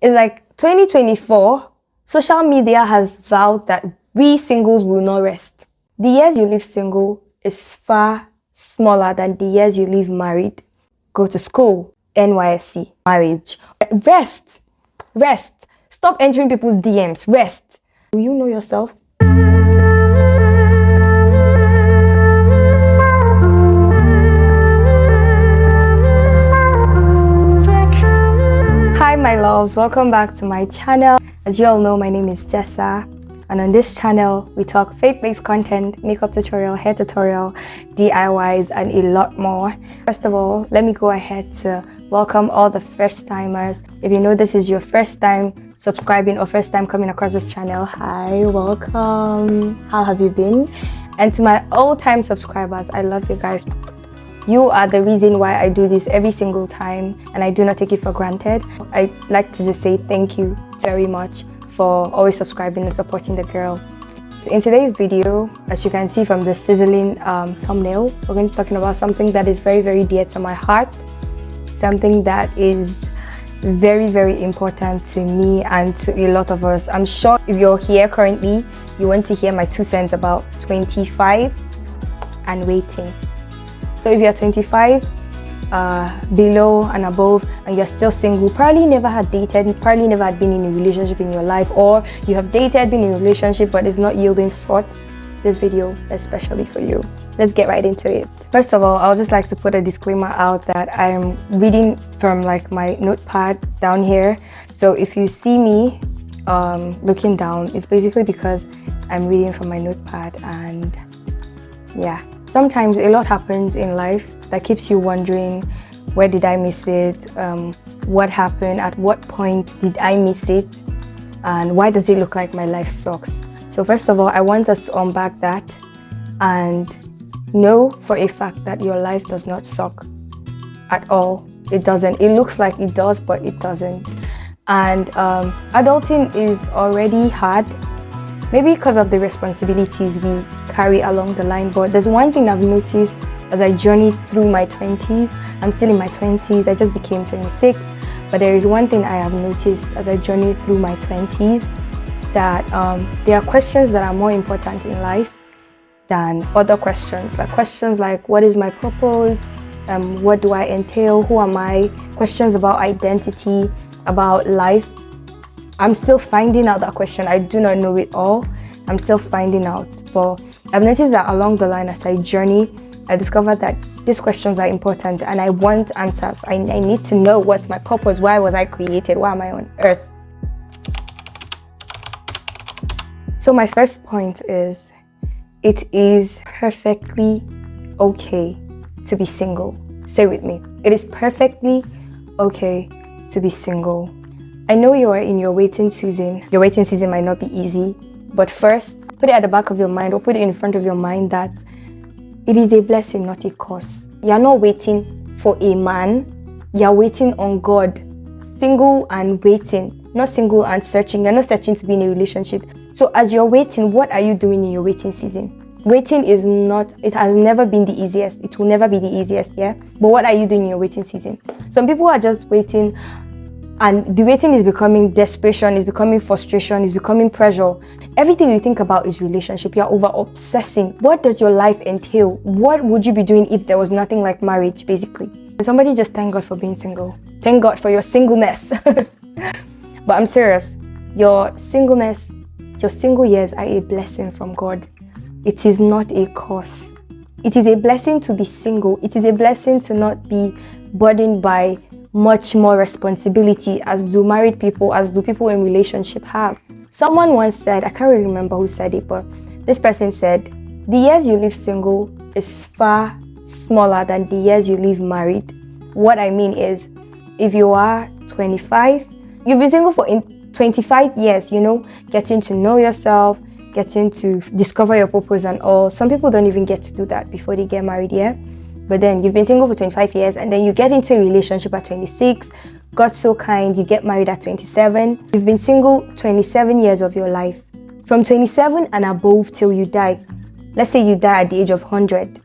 It's like 2024, social media has vowed that we singles will not rest. The years you live single is far smaller than the years you live married. Go to school, NYSC, marriage. Rest. Rest. Stop entering people's DMs. Rest. Do you know yourself? Hi my loves, welcome back to my channel. As you all know, my name is Jessa, and on this channel we talk faith-based content, makeup tutorial, hair tutorial, DIYs, and a lot more. First of all, let me go ahead to welcome all the first timers. If you know this is your first time subscribing or first time coming across this channel, hi, welcome. How have you been? And to my old-time subscribers, I love you guys. You are the reason why I do this every single time, and I do not take it for granted. I'd like to just say thank you very much for always subscribing and supporting the girl. In today's video, as you can see from the sizzling thumbnail, we're going to be talking about something that is very, very dear to my heart, something that is very, very important to me and to a lot of us. I'm sure if you're here currently, you want to hear my 2 cents about 25 and waiting. So if you're 25, below and above, and you're still single, probably never had dated, probably never had been in a relationship in your life, or you have dated, been in a relationship, but it's not yielding fruit, this video is especially for you. Let's get right into it. First of all, I'll just like to put a disclaimer out that I'm reading from like my notepad down here. So if you see me looking down, it's basically because I'm reading from my notepad, and yeah. Sometimes a lot happens in life that keeps you wondering, where did I miss it? What happened? At what point did I miss it? And why does it look like my life sucks? So first of all, I want us to unpack that and know for a fact that your life does not suck at all. It doesn't. It looks like it does, but it doesn't. And adulting is already hard. Maybe because of the responsibilities we carry along the line, but there's one thing I've noticed as I journey through my 20s. I'm still in my 20s, I just became 26, but there is one thing I have noticed as I journey through my 20s, that there are questions that are more important in life than other questions. Like questions like, what is my purpose? What do I entail? Who am I? Questions about identity, about life. I'm still finding out that question. I do not know it all. I'm still finding out. But I've noticed that along the line as I journey, I discovered that these questions are important and I want answers. I need to know what's my purpose. Why was I created? Why am I on earth? So my first point is, it is perfectly okay to be single. Say with me. It is perfectly okay to be single. I know you are in your waiting season. Your waiting season might not be easy, but first, put it at the back of your mind or put it in front of your mind that it is a blessing, not a curse. You're not waiting for a man. You're waiting on God. Single and waiting, not single and searching. You're not searching to be in a relationship. So as you're waiting, what are you doing in your waiting season? Waiting is not, it has never been the easiest. It will never be the easiest, yeah? But what are you doing in your waiting season? Some people are just waiting, and the waiting is becoming desperation, is becoming frustration, is becoming pressure. Everything you think about is relationship. You're over obsessing. What does your life entail? What would you be doing if there was nothing like marriage, basically? Somebody just thank God for being single. Thank God for your singleness. But I'm serious. Your singleness, your single years are a blessing from God. It is not a curse. It is a blessing to be single. It is a blessing to not be burdened by much more responsibility as do married people, as do people in relationship have. Someone once said, I can't really remember who said it, but this person said, the years you live single is far smaller than the years you live married. What I mean is, if you are 25, you've been single for 25 years, you know, getting to know yourself, getting to discover your purpose and all. Some people don't even get to do that before they get married, yeah? But then you've been single for 25 years and then you get into a relationship at 26, God's so kind, you get married at 27. You've been single 27 years of your life. From 27 and above till you die. Let's say you die at the age of 100.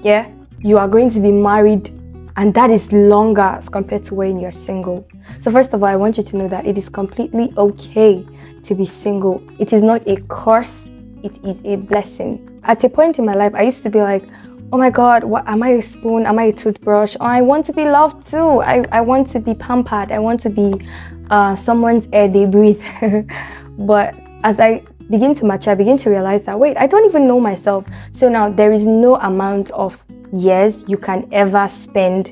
Yeah? You are going to be married And that is longer as compared to when you're single. So first of all, I want you to know that it is completely okay to be single. It is not a curse, it is a blessing. At a point in my life, I used to be like, oh my God, what am I, a spoon? Am I a toothbrush? Oh, I want to be loved too. I want to be pampered. I want to be someone's air they breathe. But as I begin to mature, I begin to realize that, wait, I don't even know myself. So now there is no amount of years you can ever spend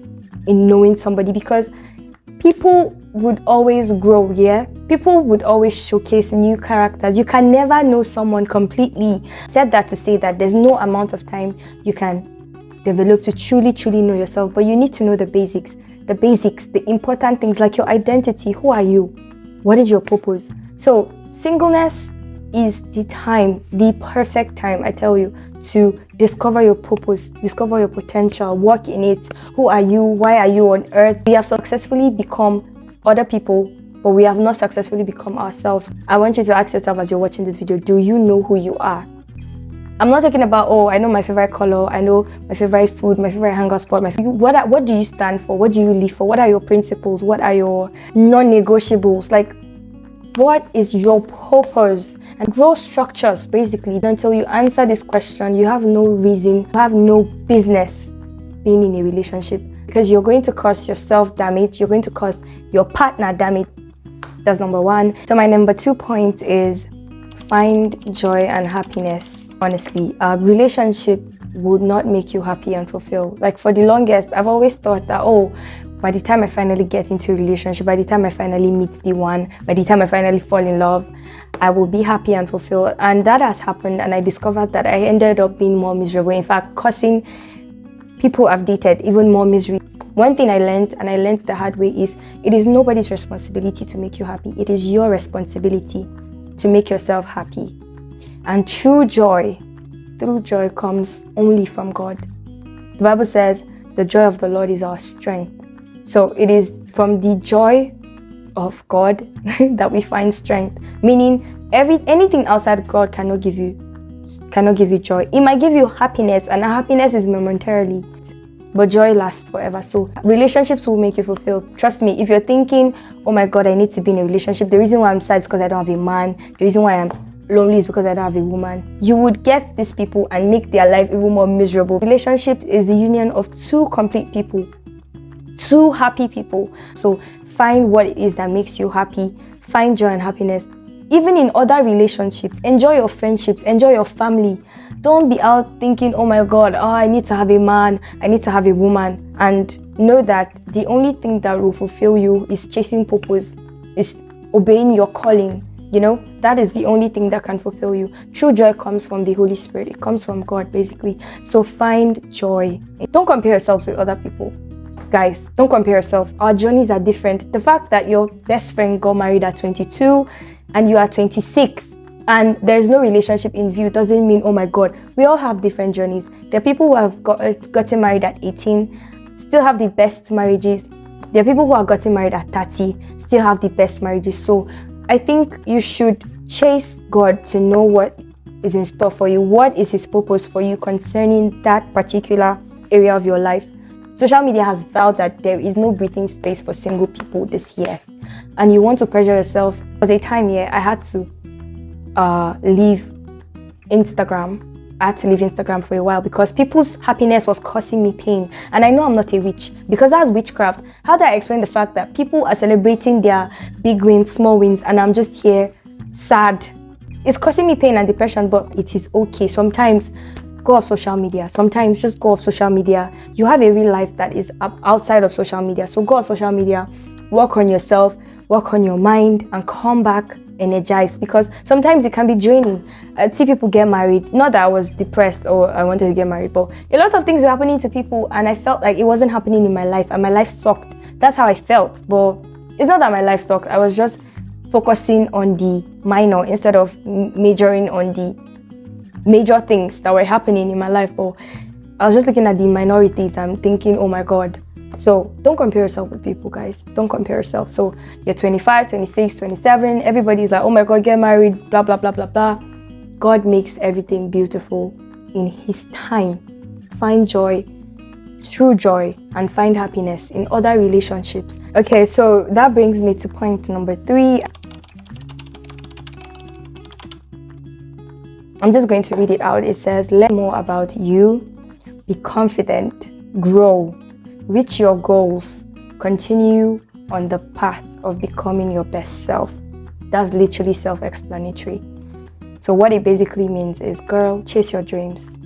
in knowing somebody, because people would always grow, yeah? People would always showcase new characters. You can never know someone completely. I said that to say that there's no amount of time you can develop to truly know yourself, but you need to know the basics, the important things like your identity. Who are you? What is your purpose? So singleness is the time, the perfect time, I tell you, to discover your purpose, discover your potential, work in it. Who are you? Why are you on earth? We have successfully become other people, but we have not successfully become ourselves. I want you to ask yourself as you're watching this video, do you know who you are? I'm not talking about, oh, I know my favorite color, I know my favorite food, my favorite hangout spot. What do you stand for? What do you live for? What are your principles? What are your non-negotiables? Like, what is your purpose? And growth structures, basically. Until you answer this question, you have no reason, you have no business being in a relationship, because you're going to cause yourself damage, you're going to cause your partner damage. That's number one. So my number 2 point is find joy and happiness. Honestly, a relationship would not make you happy and fulfilled. Like, for the longest, I've always thought that, oh, by the time I finally get into a relationship, by the time I finally meet the one, by the time I finally fall in love, I will be happy and fulfilled. And that has happened, and I discovered that I ended up being more miserable. In fact, causing people I've dated even more misery. One thing I learned, and I learned the hard way, is it is nobody's responsibility to make you happy. It is your responsibility to make yourself happy. And true joy comes only from God. The Bible says, the joy of the Lord is our strength. So it is from the joy of God that we find strength. Meaning, anything outside God cannot give you joy. It might give you happiness, and happiness is momentarily, but joy lasts forever. So relationships will make you fulfilled. Trust me, if you're thinking, oh my God, I need to be in a relationship, the reason why I'm sad is because I don't have a man, the reason why I'm lonely is because I don't have a woman, you would get these people and make their life even more miserable. Relationship is the union of two complete people, two happy people. So find what it is that makes you happy, find joy and happiness. Even in other relationships, enjoy your friendships, enjoy your family. Don't be out thinking, oh my God, I need to have a man, I need to have a woman. And know that the only thing that will fulfill you is chasing purpose, is obeying your calling. You know, that is the only thing that can fulfill you. True joy comes from the Holy Spirit. It comes from God, basically. So find joy. Don't compare yourselves with other people. Guys, don't compare yourself. Our journeys are different. The fact that your best friend got married at 22 and you are 26 and there's no relationship in view doesn't mean, oh my God, we all have different journeys. There are people who have gotten married at 18, still have the best marriages. There are people who have gotten married at 30, still have the best marriages. So I think you should chase God to know what is in store for you. What is His purpose for you concerning that particular area of your life? Social media has vowed that there is no breathing space for single people this year. And you want to pressure yourself. There was a time here I had to leave Instagram. I had to leave Instagram for a while because people's happiness was causing me pain. And I know I'm not a witch, because that's witchcraft. How do I explain the fact that people are celebrating their big wins, small wins, and I'm just here sad? It's causing me pain and depression, but it is okay. Sometimes go off social media. Sometimes just go off social media. You have a real life that is outside of social media. So go off social media, work on yourself, work on your mind, and come back energized, because sometimes it can be draining. I'd see people get married. Not that I was depressed or I wanted to get married, but a lot of things were happening to people and I felt like it wasn't happening in my life and my life sucked. That's how I felt. But it's not that my life sucked. I was just focusing on the minor instead of majoring on the major things that were happening in my life. But I was just looking at the minorities and thinking, oh my God. So don't compare yourself with people, guys. Don't compare yourself. So you're 25, 26, 27. Everybody's like, oh my God, get married, blah, blah, blah, blah, blah. God makes everything beautiful in His time. Find joy true joy and find happiness in other relationships. Okay, so that brings me to point number 3. I'm just going to read it out. It says, learn more about you, be confident, grow, reach your goals, continue on the path of becoming your best self. That's literally self-explanatory. So what it basically means is, girl, chase your dreams.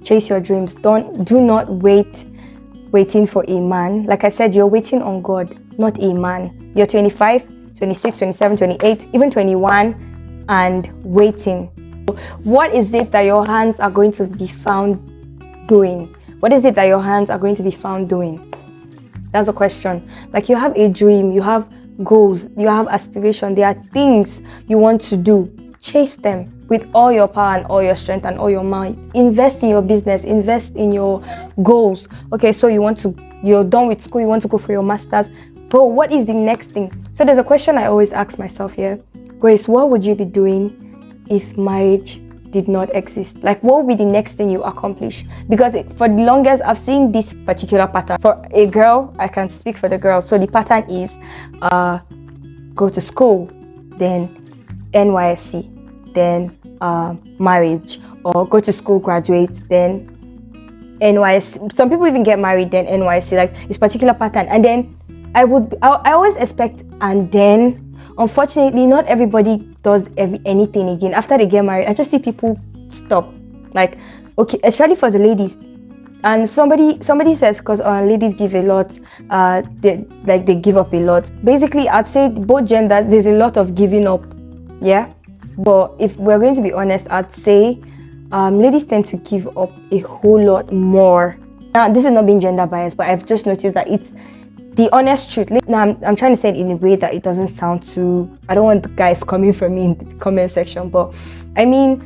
Chase your dreams. Do not waiting for a man. Like I said, you're waiting on God, not a man. You're 25, 26, 27, 28, even 21 and waiting. What is it that your hands are going to be found doing? What is it that your hands are going to be found doing? That's the question. Like, you have a dream, you have goals, you have aspiration. There are things you want to do. Chase them with all your power and all your strength and all your might. Invest in your business, invest in your goals. Okay, so you're done with school, you want to go for your master's. But what is the next thing? So there's a question I always ask myself here. Grace, what would you be doing if marriage did not exist? Like, what would be the next thing you accomplish? Because for the longest, I've seen this particular pattern. For a girl, I can speak for the girl. So the pattern is go to school, then NYSC, then marriage, or go to school, graduate, then NYSC. Some people even get married, then NYSC. Like, this particular pattern. And then I always expect, and then unfortunately, not everybody does anything again. After they get married, I just see people stop. Like, okay, especially for the ladies. And somebody says, because ladies give a lot, they give up a lot. Basically, I'd say both genders, there's a lot of giving up. Yeah? But if we're going to be honest, I'd say ladies tend to give up a whole lot more. Now, this is not being gender biased, but I've just noticed that it's the honest truth. Now, I'm trying to say it in a way that it doesn't sound too... I don't want the guys coming for me in the comment section, but I mean,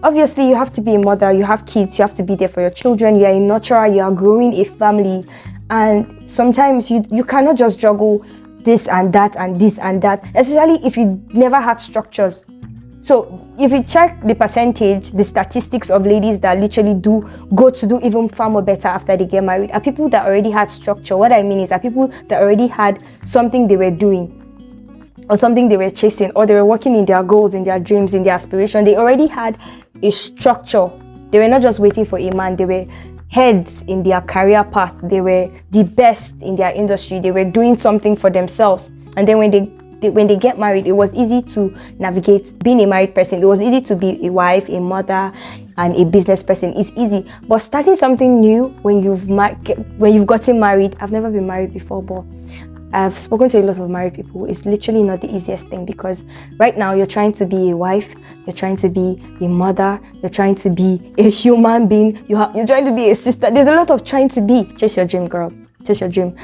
obviously, you have to be a mother, you have kids, you have to be there for your children, you're a nurturer, you are growing a family, and sometimes you cannot just juggle this and that and this and that, especially if you never had structures. So if you check the percentage, the statistics of ladies that literally go to do even far more better after they get married are people that already had structure. What I mean is, are people that already had something they were doing, or something they were chasing, or they were working in their goals, in their dreams, in their aspiration. They already had a structure. They were not just waiting for a man. They were heads in their career path. They were the best in their industry. They were doing something for themselves. And then when they get married, it was easy to navigate being a married person. It was easy to be a wife, a mother, and a business person. It's easy. But starting something new when you've gotten married, I've never been married before, but I've spoken to a lot of married people. It's literally not the easiest thing, because right now you're trying to be a wife, you're trying to be a mother, you're trying to be a human being, you're trying to be a sister. There's a lot of trying to be. Chase your dream, girl. Chase your dream.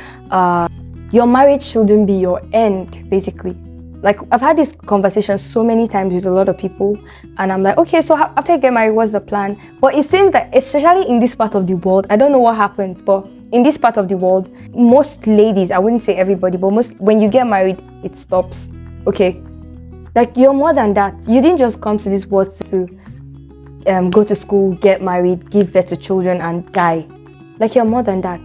Your marriage shouldn't be your end, basically. Like, I've had this conversation so many times with a lot of people, and I'm like, okay, so after you get married, what's the plan? But it seems that, especially in this part of the world, I don't know what happens, but in this part of the world, most ladies, I wouldn't say everybody, but when you get married, it stops. Okay? Like, you're more than that. You didn't just come to this world to go to school, get married, give birth to children, and die. Like, you're more than that.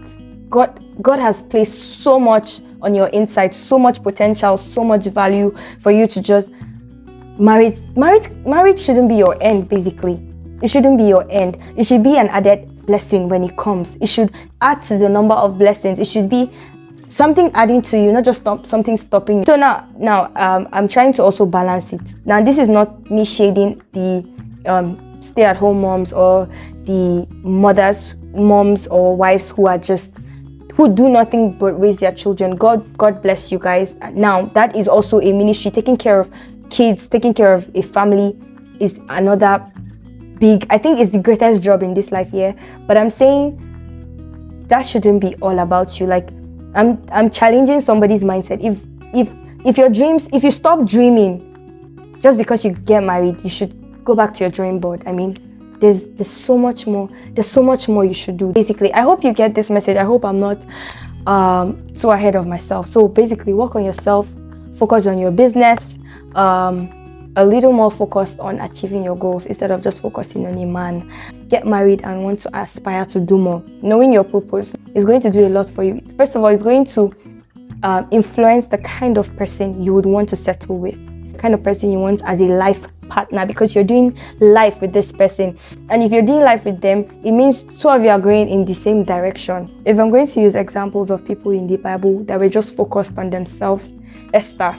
God has placed so much on your inside, so much potential, so much value for you to just... Marriage shouldn't be your end, basically. It shouldn't be your end. It should be an added blessing when it comes. It should add to the number of blessings. It should be something adding to you, not just something stopping you. So now, I'm trying to also balance it. Now, this is not me shading the stay-at-home moms or the moms or wives who do nothing but raise their children. God bless you guys. Now, that is also a ministry. Taking care of kids, taking care of a family is another big, I think it's the greatest job in this life here. But I'm saying that shouldn't be all about you. Like, I'm challenging somebody's mindset. If your dreams, if you stop dreaming just because you get married, you should go back to your drawing board. I mean, there's so much more. There's so much more you should do. Basically, I hope you get this message. I hope I'm not too ahead of myself. So basically, work on yourself, focus on your business, a little more focused on achieving your goals instead of just focusing on a man. get married and want to aspire to do more. Knowing your purpose is going to do a lot for you. First of all, it's going to influence the kind of person you would want to settle with, the kind of person you want as a life partner, because you're doing life with this person. And if you're doing life with them, it means two of you are going in the same direction. If I'm going to use examples of people in the Bible that were just focused on themselves, Esther,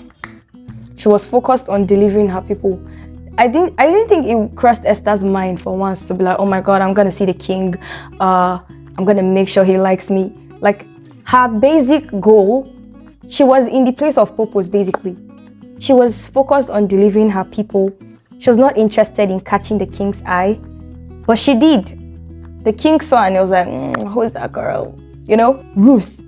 she was focused on delivering her people. I didn't think it crossed Esther's mind for once to be like, oh my God, I'm gonna see the king, I'm gonna make sure he likes me. Like, her basic goal, she was in the place of purpose. Basically, she was focused on delivering her people. She was not interested in catching the king's eye, but she did. The king saw and he was like, who's that girl? You know, Ruth.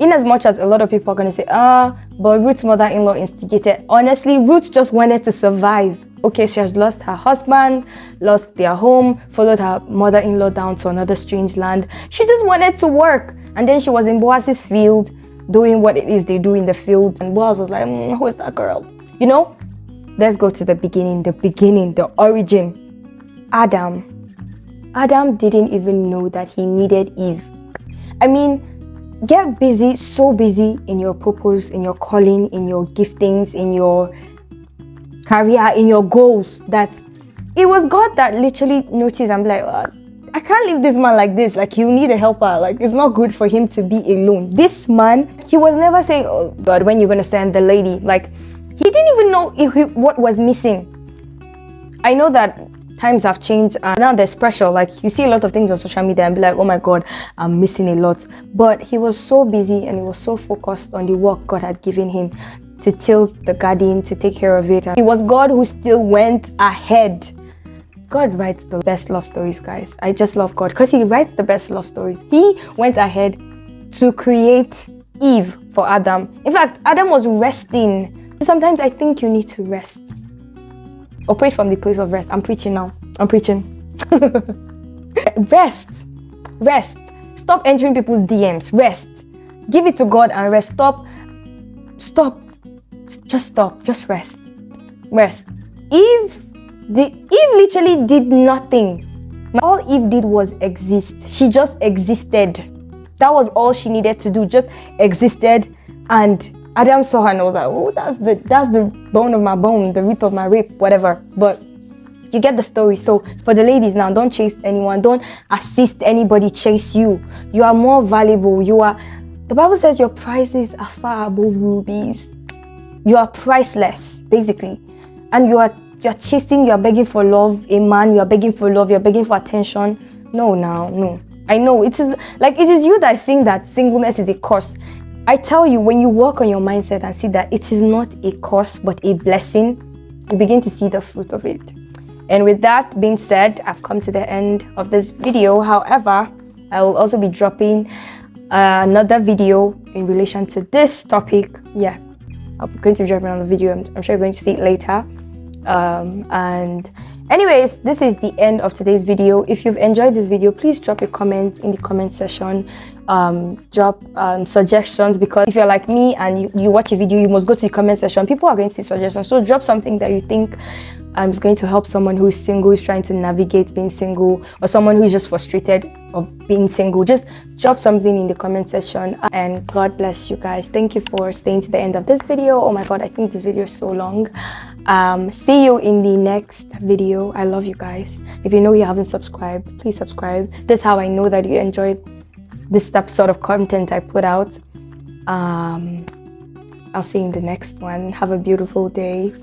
In as much as a lot of people are going to say, but Ruth's mother-in-law instigated. Honestly, Ruth just wanted to survive. Okay, she has lost her husband, lost their home, followed her mother-in-law down to another strange land. She just wanted to work. And then she was in Boaz's field, doing what it is they do in the field. And Boaz was like, who is that girl? You know, let's go to the beginning, the origin. Adam didn't even know that he needed Eve. I mean, get busy, so busy in your purpose, in your calling, in your giftings, in your career, in your goals, that it was God that literally noticed and be like, I can't leave this man like this. Like, you need a helper. Like, it's not good for him to be alone. This man, he was never saying, oh God, when you're going to send the lady? Like, he didn't even know what was missing. I know that times have changed and now there's pressure. Like, you see a lot of things on social media and be like, oh my God, I'm missing a lot. But he was so busy and he was so focused on the work God had given him to till the garden, to take care of it. And it was God who still went ahead. God writes the best love stories, guys. I just love God because he writes the best love stories. He went ahead to create Eve for Adam. In fact, Adam was resting. Sometimes I think you need to rest. Operate from the place of rest. I'm preaching now. I'm preaching. Rest. Stop entering people's DMs. Rest. Give it to God and rest. Stop. Just stop. Just rest. Eve literally did nothing. All Eve did was exist. She just existed. That was all she needed to do. Just existed. And Adam saw her and was like, oh, that's the bone of my bone, the rib of my rib, whatever. But you get the story. So for the ladies now, don't chase anyone. Don't assist anybody chase you. You are more valuable. The Bible says your prices are far above rubies. You are priceless, basically. And you're chasing, you're begging for love. A man, you're begging for love, you're begging for attention. No. I know it is you that is saying that singleness is a curse. I tell you, when you work on your mindset and see that it is not a curse but a blessing, you begin to see the fruit of it. And with that being said, I've come to the end of this video. However, I will also be dropping another video in relation to this topic. Yeah, I'm going to drop another video. I'm sure you're going to see it later. And anyways, this is the end of today's video. If you've enjoyed this video, please drop a comment in the comment section. Drop suggestions, because if you're like me and you watch a video, you must go to the comment section. People are going to see suggestions, so drop something that you think is going to help someone who is single, who's trying to navigate being single, or someone who is just frustrated of being single. Just drop something in the comment section. And God bless you guys. Thank you for staying to the end of this video. Oh my God, I think this video is so long. See you in the next video. I love you guys. If you know you haven't subscribed, please subscribe. That's how I know that you enjoyed this sort of content I put out. I'll see you in the next one. Have a beautiful day.